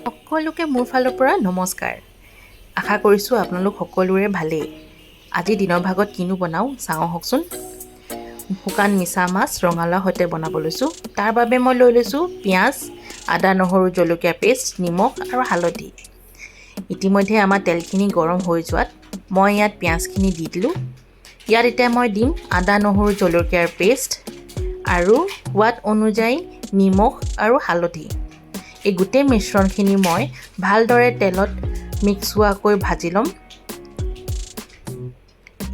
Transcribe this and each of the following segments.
সকলোকে মোৰ ফালৰ পৰা নমস্কাৰ। আশা কৰিছোঁ আপোনালোক সকলোৰে ভালেই। আজি দিনৰ ভাগত কিনো বনাওঁ চাওঁ আহকচোন। শুকান মিছা মাছ ৰঙালাওৰ সৈতে বনাব লৈছোঁ। তাৰ বাবে মই লৈ লৈছোঁ পিঁয়াজ, আদা, নহৰু, জলকীয়া পেষ্ট, নিমখ আৰু হালধি। ইতিমধ্যে আমাৰ তেলখিনি গৰম হৈ যোৱাত মই ইয়াত পিঁয়াজখিনি দি দিলোঁ। ইয়াত এতিয়া মই দিম আদা, নহৰু, জলকীয়াৰ পেষ্ট আৰু সোৱাদ অনুযায়ী নিমখ আৰু হালধি। এই গোটেই মিশ্ৰণখিনি মই ভালদৰে তেলত মিক্স হোৱাকৈ ভাজি ল'ম।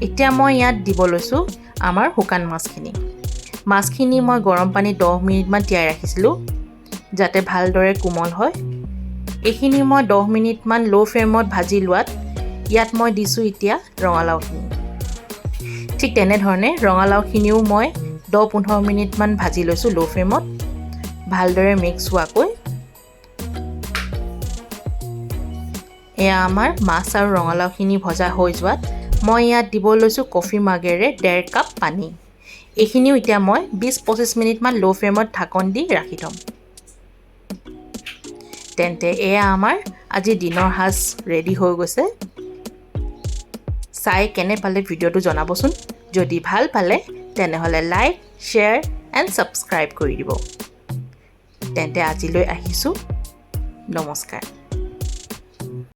এতিয়া মই ইয়াত দিব লৈছোঁ আমাৰ শুকান মাছখিনি। মাছখিনি মই গৰম পানীত 10 মিনিটমান তিয়াই ৰাখিছিলোঁ যাতে ভালদৰে কোমল হয়। এইখিনি মই 10 মিনিটমান ল' ফ্লেমত ভাজি লোৱাত ইয়াত মই দিছোঁ এতিয়া ৰঙালাওখিনি। ঠিক তেনেধৰণে ৰঙালাওখিনিও মই 10-15 মিনিটমান ভাজি লৈছোঁ ল' ফ্লেমত ভালদৰে মিক্স হোৱাকৈ। এয়া আমাৰ মাছ আৰু ৰঙালাওখিনি ভজা হৈ যোৱাত মই ইয়াত দিব লৈছোঁ কফি মাগেৰে 1.5 কাপ পানী। এইখিনিও এতিয়া মই 20-25 মিনিটমান ল' ফ্লেমত ঢাকন দি ৰাখি থ'ম। তেন্তে এয়া আমাৰ আজি দিনৰ সাজ ৰেডি হৈ গৈছে। চাই কেনে পালে ভিডিঅ'টো জনাবচোন। যদি ভাল পালে তেনেহ'লে লাইক, শ্বেয়াৰ এণ্ড ছাবস্ক্ৰাইব কৰি দিব। তেন্তে আজিলৈ আহিছোঁ। নমস্কাৰ।